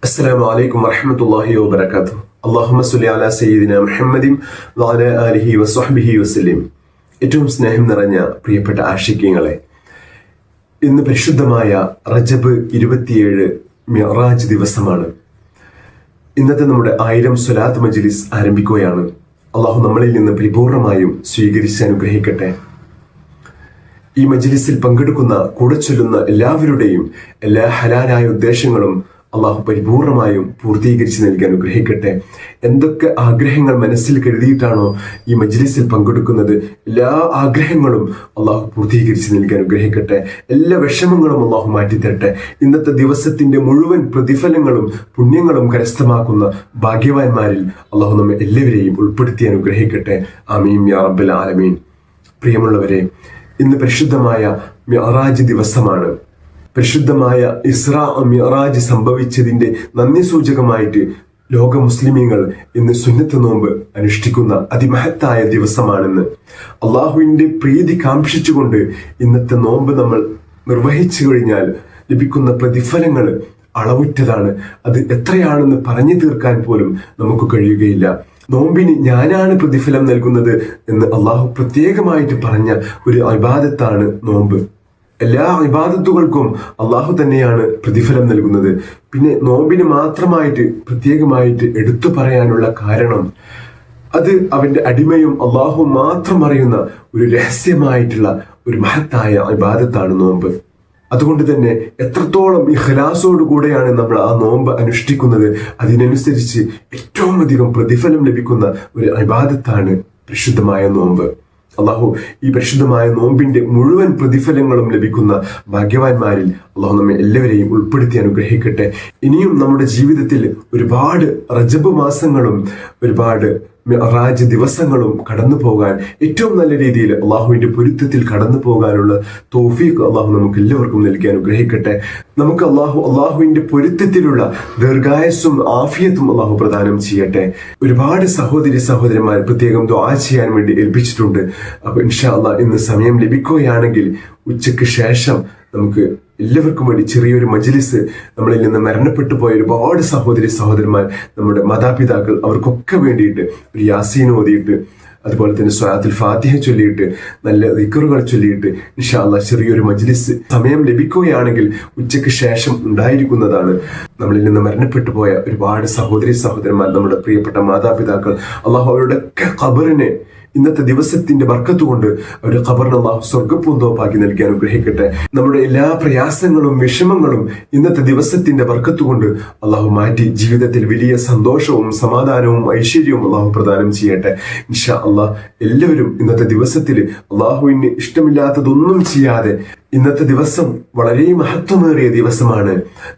അസ്സലാമു അലൈക്കും വറഹ്മത്തുള്ളാഹി വബറകാതുഹു. അല്ലാഹുമ്മ സ്വല്ലി അലാ സയ്യിദിനാ മുഹമ്മദിൻ വഅലാ ആലിഹി വസ്വഹ്ബിഹി വസല്ലം. ഏറ്റവും സ്നേഹം നിറഞ്ഞ പ്രിയപ്പെട്ട ആശിഖീങ്ങളെ, ഇന്ന് പരിശുദ്ധമായ റജബ് 27 മിഅ്റാജ് ദിവസമാണ്. ഇന്നത്തെ നമ്മുടെ 1000 സ്വലാത്ത് മജ്ലിസ് ആരംഭിക്കുകയാണ്. അള്ളാഹു നമ്മളിൽ നിന്ന് പരിപൂർണമായും സ്വീകരിച്ച് അനുഗ്രഹിക്കട്ടെ. ഈ മജ്ലിസിൽ പങ്കെടുക്കുന്ന, കൂടെ ചൊല്ലുന്ന എല്ലാവരുടെയും എല്ലാ ഹലാലായ ഉദ്ദേശങ്ങളും അള്ളാഹു പരിപൂർണമായും പൂർത്തീകരിച്ച് നൽകി അനുഗ്രഹിക്കട്ടെ. എന്തൊക്കെ ആഗ്രഹങ്ങൾ മനസ്സിൽ കരുതിയിട്ടാണോ ഈ മജ്ലിസിൽ പങ്കെടുക്കുന്നത്, എല്ലാ ആഗ്രഹങ്ങളും അള്ളാഹു പൂർത്തീകരിച്ച് നൽകി അനുഗ്രഹിക്കട്ടെ. എല്ലാ വിഷമങ്ങളും അള്ളാഹു മാറ്റിത്തരട്ടെ. ഇന്നത്തെ ദിവസത്തിന്റെ മുഴുവൻ പ്രതിഫലങ്ങളും പുണ്യങ്ങളും കരസ്ഥമാക്കുന്ന ഭാഗ്യവാന്മാരിൽ അള്ളാഹു നമ്മെ എല്ലാവരെയും ഉൾപ്പെടുത്തി അനുഗ്രഹിക്കട്ടെ. ആമീൻ യാ റബ്ബൽ ആലമീൻ. പ്രിയമുള്ളവരെ, ഇന്ന് പരിശുദ്ധമായ മിഅ്റാജ് ദിവസമാണ്. പരിശുദ്ധമായ ഇസ്രാ മിഅ്റാജ് സംഭവിച്ചതിന്റെ നന്ദി സൂചകമായിട്ട് ലോക മുസ്ലിമീങ്ങൾ ഇന്ന് സുന്നത്ത് നോമ്പ് അനുഷ്ഠിക്കുന്ന അതിമഹത്തായ ദിവസമാണെന്ന്. അള്ളാഹുവിന്റെ പ്രീതി കാംക്ഷിച്ചുകൊണ്ട് ഇന്നത്തെ നോമ്പ് നമ്മൾ നിർവഹിച്ചു കഴിഞ്ഞാൽ ലഭിക്കുന്ന പ്രതിഫലങ്ങൾ അളവുറ്റതാണ്. അത് എത്രയാണെന്ന് പറഞ്ഞു തീർക്കാൻ പോലും നമുക്ക് കഴിയുകയില്ല. നോമ്പിന് ഞാനാണ് പ്രതിഫലം നൽകുന്നത് എന്ന് അള്ളാഹു പ്രത്യേകമായിട്ട് പറഞ്ഞ ഒരു ഇബാദത്താണ് നോമ്പ്. എല്ലാ ഇബാദത്തുകൾക്കും അള്ളാഹു തന്നെയാണ് പ്രതിഫലം നൽകുന്നത്. പിന്നെ നോമ്പിന് മാത്രമായിട്ട് പ്രത്യേകമായിട്ട് എടുത്തു പറയാനുള്ള കാരണം, അത് അവന്റെ അടിമയും അള്ളാഹു മാത്രം അറിയുന്ന ഒരു രഹസ്യമായിട്ടുള്ള ഒരു മഹത്തായ ഇബാദത്താണ് നോമ്പ്. അതുകൊണ്ട് തന്നെ എത്രത്തോളം ഇഖ്ലാസോടു കൂടെയാണ് നമ്മൾ ആ നോമ്പ് അനുഷ്ഠിക്കുന്നത്, അതിനനുസരിച്ച് ഏറ്റവും അധികം പ്രതിഫലം ലഭിക്കുന്ന ഒരു ഇബാദത്താണ് പരിശുദ്ധമായ നോമ്പ്. അള്ളാഹു ഈ പരിശുദ്ധമായ നോമ്പിന്റെ മുഴുവൻ പ്രതിഫലങ്ങളും ലഭിക്കുന്ന ഭാഗ്യവാന്മാരിൽ അള്ളാഹു നമ്മെ എല്ലാവരെയും ഉൾപ്പെടുത്തി അനുഗ്രഹിക്കട്ടെ. ഇനിയും നമ്മുടെ ജീവിതത്തിൽ ഒരുപാട് റജബ് മാസങ്ങളും ഒരുപാട് മിഅ്റാജ് ദിവസങ്ങളും കടന്നു പോകാൻ, ഏറ്റവും നല്ല രീതിയിൽ അള്ളാഹുവിന്റെ പൊരുത്തത്തിൽ കടന്നു പോകാനുള്ള തൗഫീഖ് അള്ളാഹു നമുക്ക് എല്ലാവർക്കും നൽകി അനുഗ്രഹിക്കട്ടെ. നമുക്ക് അള്ളാഹുവിന്റെ പൊരുത്തത്തിലുള്ള ദീർഘായുസ്സും ആഫിയത്തും അള്ളാഹു പ്രദാനം ചെയ്യട്ടെ. ഒരുപാട് സഹോദരന്മാർ പ്രത്യേകം ദുആ ചെയ്യാൻ വേണ്ടി ഏൽപ്പിച്ചിട്ടുണ്ട്. അപ്പൊ ഇൻഷാ അള്ളാഹ് ഇന്ന് സമയം ലഭിക്കുകയാണെങ്കിൽ ഉച്ചയ്ക്ക് ശേഷം നമുക്ക് എല്ലാവർക്കും വേണ്ടി ചെറിയൊരു മജ്ലിസ്, നമ്മളിൽ നിന്ന് മരണപ്പെട്ടു പോയ ഒരുപാട് സഹോദരന്മാർ, നമ്മുടെ മാതാപിതാക്കൾ, അവർക്കൊക്കെ വേണ്ടിയിട്ട് ഒരു യാസീൻ ഓതിയിട്ട്, അതുപോലെ തന്നെ സ്വലാത്തുൽ ഫാത്തിഹ ചൊല്ലിയിട്ട്, നല്ല ദിക്റുകൾ ചൊല്ലിയിട്ട് ഇൻഷാ അല്ലാഹ് ചെറിയൊരു മജ്ലിസ് സമയം ലഭിക്കുകയാണെങ്കിൽ ഉച്ചയ്ക്ക് ശേഷം ഉണ്ടായിരിക്കുന്നതാണ്. നമ്മളിൽ നിന്ന് മരണപ്പെട്ടു പോയ ഒരുപാട് സഹോദരന്മാർ, നമ്മുടെ പ്രിയപ്പെട്ട മാതാപിതാക്കൾ, അള്ളാഹു അവരുടെ ഖബറിനെ ഇന്നത്തെ ദിവസത്തിന്റെ ബർക്കത്ത് കൊണ്ട് അവരുടെ ഖബറിനെ അള്ളാഹു സ്വർഗ്ഗപൂന്തോപ്പാക്കി നൽകി അനുഗ്രഹിക്കട്ടെ. നമ്മുടെ എല്ലാ പ്രയാസങ്ങളും വിഷമങ്ങളും ഇന്നത്തെ ദിവസത്തിന്റെ ബർക്കത്ത് കൊണ്ട് അള്ളാഹു മാറ്റി ജീവിതത്തിൽ വലിയ സന്തോഷവും സമാധാനവും ഐശ്വര്യവും അള്ളാഹു പ്രദാനം ചെയ്യട്ടെ. ഇൻഷാ അള്ളാഹ് എല്ലാവരും ഇന്നത്തെ ദിവസത്തിൽ അള്ളാഹുവിന് ഇഷ്ടമില്ലാത്തതൊന്നും ചെയ്യാതെ, ഇന്നത്തെ ദിവസം വളരെ മഹത്വമേറിയ ദിവസമാണ്,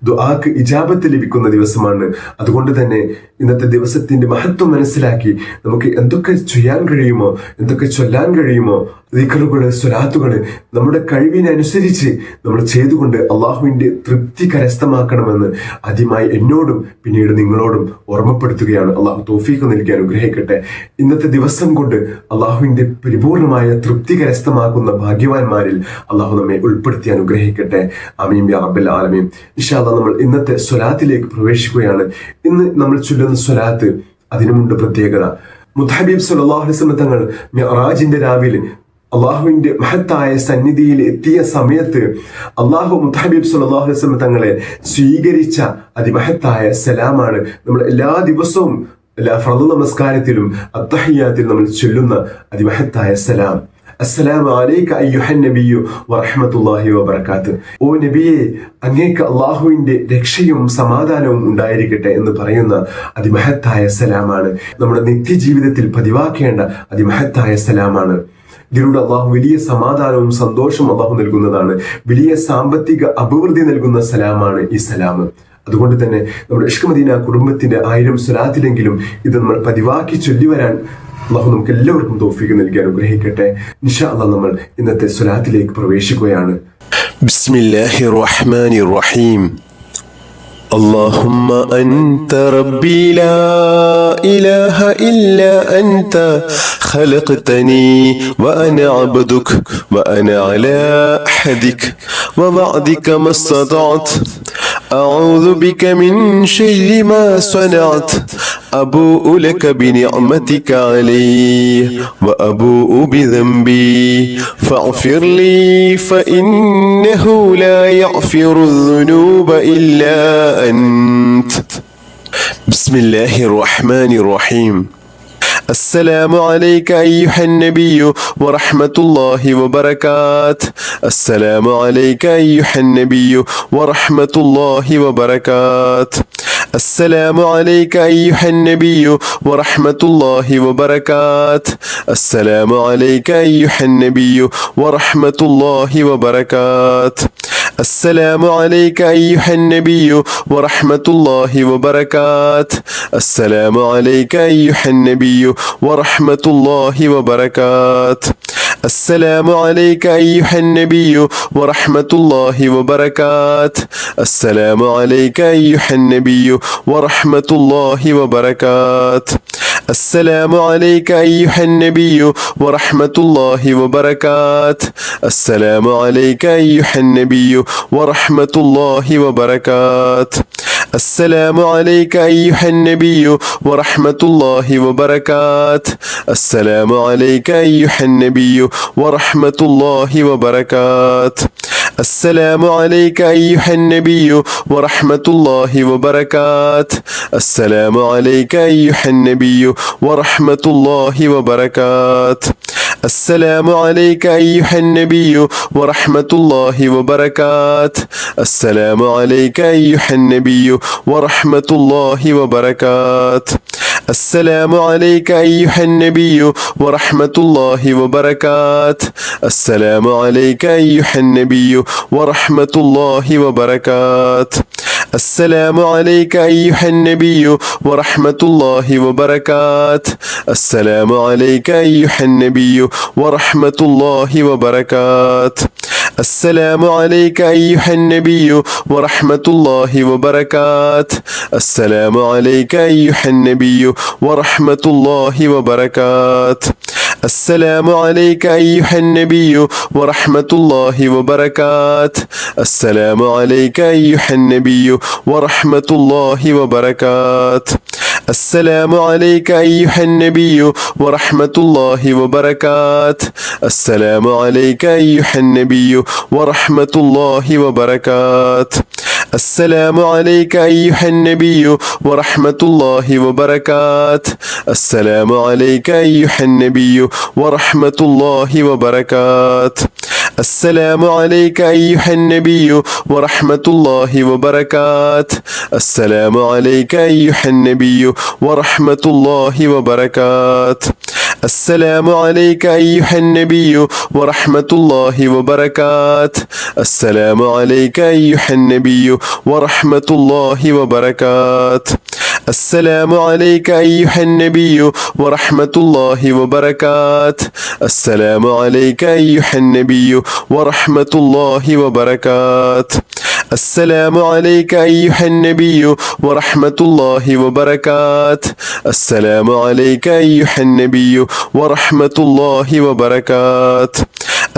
ദുആക്ക് ഇജാബത്ത് ലഭിക്കുന്ന ദിവസമാണ്. അതുകൊണ്ട് തന്നെ ഇന്നത്തെ ദിവസത്തിന്റെ മഹത്വം മനസ്സിലാക്കി നമുക്ക് എന്തൊക്കെ ചെയ്യാൻ കഴിയുമോ, എന്തൊക്കെ ചൊല്ലാൻ കഴിയുമോ, ദിക്റുകള്, സ്വലാത്തുകള് നമ്മുടെ കഴിവിനനുസരിച്ച് നമ്മൾ ചെയ്തുകൊണ്ട് അള്ളാഹുവിന്റെ തൃപ്തി കരസ്ഥമാക്കണമെന്ന് ആദ്യമായി എന്നോടും പിന്നീട് നിങ്ങളോടും ഓർമ്മപ്പെടുത്തുകയാണ്. അള്ളാഹു തൗഫീഖ് നൽകി അനുഗ്രഹിക്കട്ടെ. ഇന്നത്തെ ദിവസം കൊണ്ട് അള്ളാഹുവിന്റെ പരിപൂർണമായ തൃപ്തി കരസ്ഥമാക്കുന്ന ഭാഗ്യവാന്മാരിൽ അള്ളാഹു നമ്മെ ഉൾപ്പെടുത്തി അനുഗ്രഹിക്കട്ടെ. ആമീൻ യാ റബ്ബൽ ആലമീൻ. ഇൻഷാ അല്ലാഹ് നമ്മൾ ഇന്നത്തെ സ്വലാത്തിലേക്ക് പ്രവേശിക്കുകയാണ്. ഇന്ന് നമ്മൾ ചൊല്ലുന്ന സ്വലാത്ത്, അതിനുമുണ്ട് പ്രത്യേകത. മുത്തഹബീബ് സല്ലല്ലാഹു അലൈഹി വസല്ലം തങ്ങൾ മിഅ്റാജിന്റെ രാവിലെ അള്ളാഹുവിന്റെ മഹത്തായ സന്നിധിയിൽ എത്തിയ സമയത്ത് അള്ളാഹു മുത്തഹബീബ് സല്ലല്ലാഹു അലൈഹി വസല്ലം തങ്ങളെ സ്വീകരിച്ച അതിമഹത്തായ സലാമാണ് നമ്മൾ എല്ലാ ദിവസവും, എല്ലാ ഫർദ് നമസ്കാരത്തിലും അത്തഹിയ്യാത്തിലും നമ്മൾ ചൊല്ലുന്ന അതിമഹത്തായ സലാം. അസ്സലാമു അലൈക അയ്യുഹൻ നബിയ്യു വറഹ്മത്തുള്ളാഹി വബറകാതുഹു. ഓ നബിയെ, അങ്ങേക്ക് അള്ളാഹുവിന്റെ രക്ഷയും സമാധാനവും ഉണ്ടായിരിക്കട്ടെ എന്ന് പറയുന്ന അതിമഹത്തായ സലാമാണ്. നമ്മുടെ നിത്യജീവിതത്തിൽ പതിവാക്കേണ്ട അതിമഹത്തായ സലാമാണ്. ഇതിലൂടെ അള്ളാഹു വലിയ സമാധാനവും സന്തോഷവും അള്ളാഹു നൽകുന്നതാണ്. വലിയ സാമ്പത്തിക അഭിവൃദ്ധി നൽകുന്ന സലാമാണ് ഈ സലാം. അതുകൊണ്ട് തന്നെ നമ്മുടെ ഇഷ്ക് മദീന കുടുംബത്തിന്റെ 1000 സ്വലാത്തിലെങ്കിലും ഇത് നമ്മൾ പതിവാക്കി ചൊല്ലി വരാൻ അള്ളാഹു നമുക്ക് എല്ലാവർക്കും തൗഫീഖ് നൽകി അനുഗ്രഹിക്കട്ടെ. ഇൻഷാ അല്ലാഹ് നമ്മൾ ഇന്നത്തെ സ്വലാത്തിലേക്ക് പ്രവേശിക്കുകയാണ്. ബിസ്മില്ലാഹിർ റഹ്മാനിർ റഹീം. اللهم أنت ربي لا إله إلا أنت خلقتني وأنا عبدك وأنا على عهدك ووعدك ما استطعت أعوذ بك من شر ما صنعت أبوء لك بنعمتك علي وأبوء بذنبي فاغفر لي فإنه لا يغفر الذنوب إلا أنت. بسم الله الرحمن الرحيم. السلام عليك أيها النبي ورحمة الله وبركاته. السلام عليك أيها النبي ورحمة الله وبركاته. السلام عليك أيها النبي ورحمة الله وبركاته. السلام عليك أيها النبي ورحمة الله وبركاته. السلام عليك أيها النبي ورحمة الله وبركاته. السلام عليك أيها النبي ورحمة الله وبركاته. السلام عليك أيها النبي ورحمة الله وبركاته. السلام عليك أيها النبي ورحمة الله وبركاته. السلام عليك أيها النبي ورحمة الله وبركاته. السلام عليك أيها النبي ورحمة الله وبركاته. السلام عليك أيها النبي ورحمة الله وبركاته. السلام عليك أيها النبي ورحمة الله وبركاته. السلام عليك أيها النبي ورحمة الله وبركاته. السلام عليك أيها النبي ورحمة الله وبركاته. السلام عليك أيها النبي ورحمة الله وبركاته. السلام عليك أيها النبي ورحمة الله وبركاته. السلام عليك أيها النبي ورحمة الله وبركاته. السلام عليك أيها النبي ورحمة الله وبركاته. السلام عليك أيها النبي ورحمة الله وبركاته. السلام عليك أيها النبي ورحمة الله وبركاته. السلام عليك أيها النبي ورحمة الله وبركاته. السلام عليك أيها النبي ورحمة الله وبركاته. السلام عليك أيها النبي ورحمة الله وبركاته. السلام عليك أيها النبي ورحمة الله وبركاته. السلام عليك أيها النبي ورحمة الله وبركاته. السلام عليك أيها النبي ورحمة الله وبركاته. السلام عليك أيها النبي ورحمة الله وبركاته. السلام عليك أيها النبي ورحمة الله وبركاته. السلام عليك أيها النبي ورحمة الله وبركاته. السلام عليك أيها النبي ورحمة الله وبركاته. السلام عليك أيها النبي ورحمة الله وبركاته. السلام عليك أيها النبي ورحمة الله وبركاته. السلام عليك أيها النبي ورحمة الله وبركاته. السلام عليك أيها النبي ورحمة الله وبركاته. السلام عليك أيها النبي ورحمة الله وبركاته. السلام عليك أيها النبي ورحمة الله وبركاته.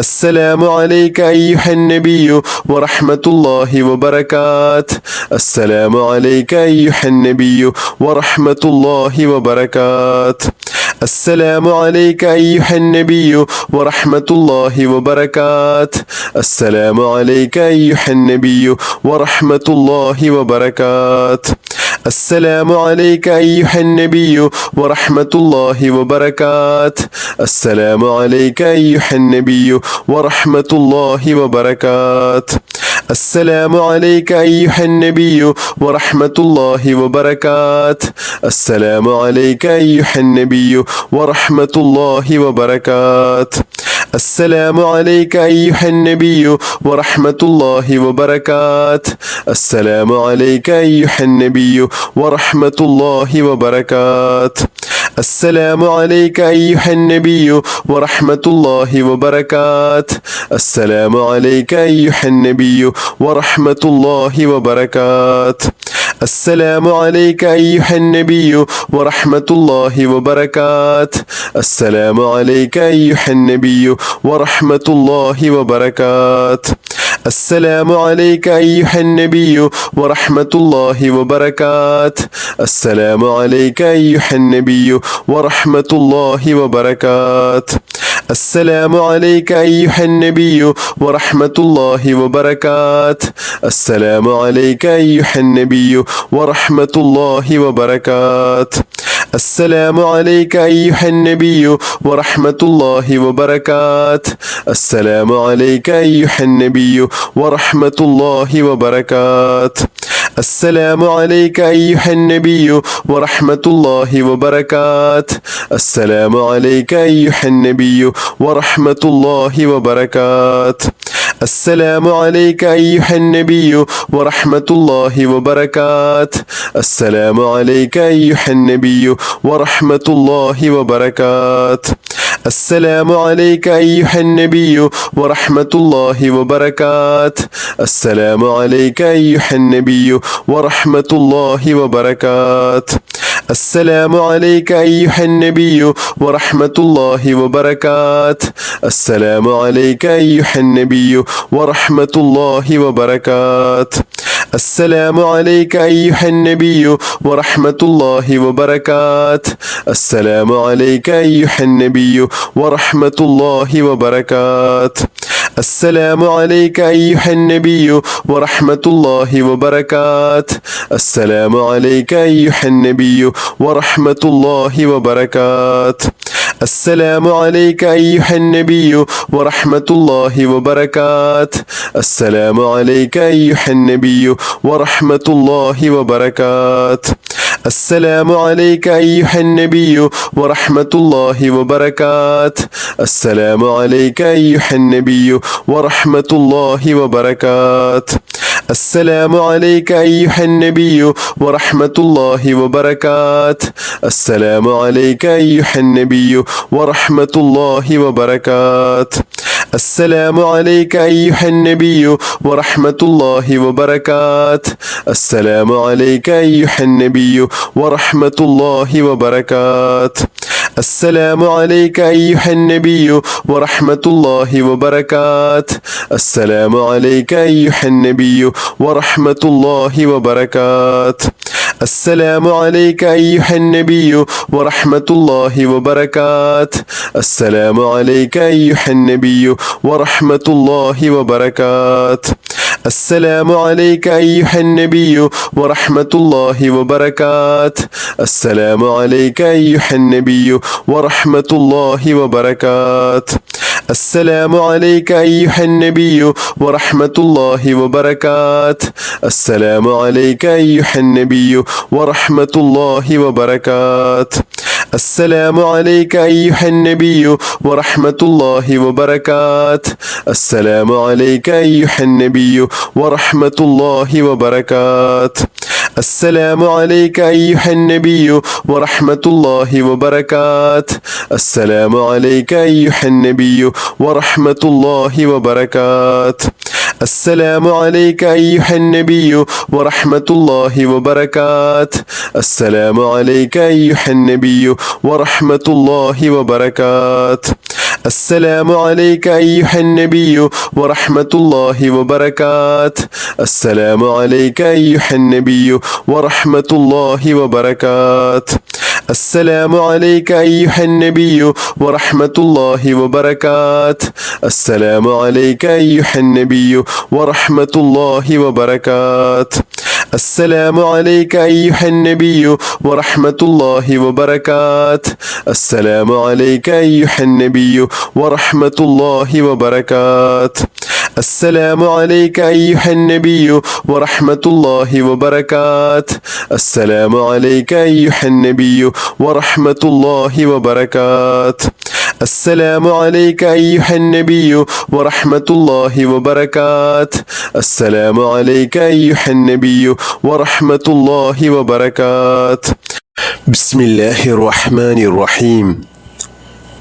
السلام عليك أيها النبي ورحمة الله وبركاته. السلام عليك أيها النبي ورحمة الله وبركاته. السلام عليك أيها النبي ورحمة الله وبركاته. السلام عليك أيها النبي ورحمة الله وبركاته. السلام عليك أيها النبي ورحمة الله وبركاته. السلام عليك أيها النبي ورحمة الله وبركاته. السلام عليك أيها النبي ورحمة الله وبركاته. السلام عليك أيها النبي ورحمة الله وبركاته. السلام عليك أيها النبي ورحمة الله وبركاته. السلام عليك أيها النبي ورحمة الله وبركاته. السلام عليك أيها النبي ورحمة الله وبركاته. السلام عليك أيها النبي ورحمة الله وبركاته. السلام عليك أيها النبي ورحمة الله وبركاته. السلام عليك أيها النبي ورحمة الله وبركاته. السلام عليك أيها النبي ورحمة الله وبركاته. السلام عليك أيها النبي ورحمة الله وبركاته. السلام عليك أيها النبي ورحمة الله وبركاته. السلام عليك أيها النبي ورحمة الله وبركاته. السلام عليك أيها النبي ورحمة الله وبركاته. السلام عليك أيها النبي ورحمة الله وبركاته. السلام عليك أيها النبي ورحمة الله وبركاته. السلام عليك أيها النبي ورحمة الله وبركاته. السلام عليك أيها النبي ورحمة الله وبركاته. السلام عليك أيها النبي ورحمة الله وبركاته. السلام عليك أيها النبي ورحمة الله وبركاته. السلام عليك أيها النبي ورحمة الله وبركاته. السلام عليك أيها النبي ورحمة الله وبركاته. السلام عليك أيها النبي ورحمة الله وبركاته. السلام عليك أيها النبي ورحمة الله وبركاته. السلام عليك أيها النبي ورحمة الله وبركاته. السلام عليك أيها النبي ورحمة الله وبركاته. السلام عليك أيها النبي ورحمة الله وبركاته. السلام عليك أيها النبي ورحمة الله وبركاته. السلام عليك أيها النبي ورحمة الله وبركاته. السلام عليك أيها النبي ورحمة الله وبركاته. السلام عليك أيها النبي ورحمة الله وبركاته. السلام عليك أيها النبي ورحمة الله وبركاته. السلام عليك أيها النبي ورحمة الله وبركاته. السلام عليك أيها النبي ورحمة الله وبركاته. السلام عليك أيها النبي ورحمة الله وبركاته. السلام عليك أيها النبي ورحمة الله وبركاته. السلام عليك أيها النبي ورحمة الله وبركاته. السلام عليك أيها النبي ورحمة الله وبركاته. السلام عليك أيها النبي ورحمة الله وبركاته. السلام عليك أيها النبي ورحمة الله وبركاته. السلام عليك أيها النبي ورحمة الله وبركاته. السلام عليك أيها النبي ورحمة الله وبركاته. السلام عليك أيها النبي ورحمة الله وبركاته. السلام عليك أيها النبي ورحمة الله وبركاته. السلام عليك أيها النبي ورحمة الله وبركاته. السلام عليك أيها النبي ورحمة الله وبركاته. السلام عليك أيها النبي ورحمة الله وبركاته. السلام عليك أيها النبي ورحمة الله وبركاته. السلام عليك أيها النبي ورحمة الله وبركاته. السلام عليك أيها النبي ورحمة الله وبركاته. السلام عليك أيها النبي ورحمة الله وبركاته. السلام عليك أيها النبي ورحمة الله وبركاته. السلام عليك أيها النبي ورحمة الله وبركاته. السلام عليك أيها النبي ورحمة الله وبركاته. السلام عليك أيها النبي ورحمة الله وبركاته. السلام عليك أيها النبي ورحمة الله وبركاته. السلام عليك أيها النبي ورحمة الله وبركاته. السلام عليك أيها النبي ورحمة الله وبركاته. السلام عليك أيها النبي ورحمة الله وبركاته. بسم الله الرحمن الرحيم.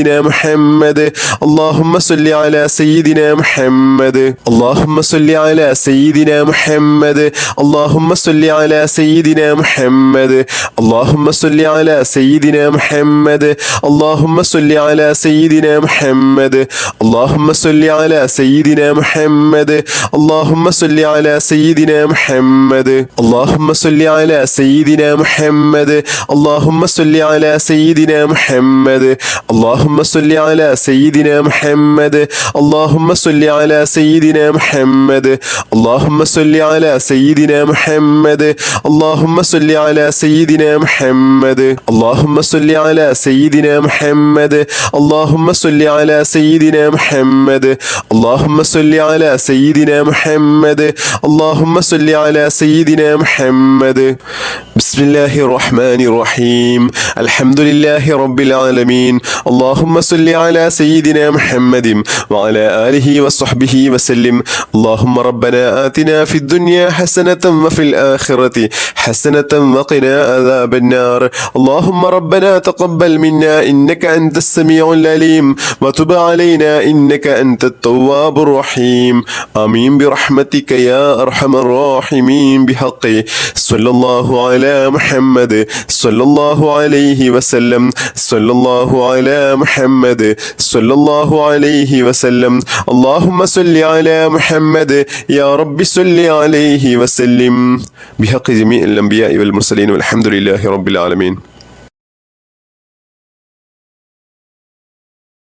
سيدنا محمد اللهم صل على سيدنا محمد اللهم صل على سيدنا محمد اللهم صل على سيدنا محمد اللهم صل على سيدنا محمد اللهم صل على سيدنا محمد اللهم صل على سيدنا محمد اللهم صل على سيدنا محمد اللهم صل على سيدنا محمد اللهم صل على سيدنا محمد اللهم صل على سيدنا محمد اللهم صل على سيدنا محمد اللهم صل على سيدنا محمد اللهم صل على سيدنا محمد اللهم صل على سيدنا محمد اللهم صل على سيدنا محمد اللهم صل على سيدنا محمد اللهم صل على سيدنا محمد بسم الله الرحمن الرحيم الحمد لله رب العالمين اللهم صل على سيدنا محمد وعلى آله وصحبه وسلم اللهم ربنا آتنا في الدنيا حسنة وفي الآخرة حسنة وقنا عذاب النار اللهم ربنا تقبل منا إنك أنت السميع العليم وتب علينا إنك أنت التواب الرحيم آمين برحمتك يا أرحم الراحمين بحق صلى الله على محمد صلى الله عليه وسلم صلى الله على محمد صلى الله عليه وسلم اللهم صل على محمد يا رب صل عليه وسلم بحق جميع الأنبياء والمرسلين والحمد لله رب العالمين.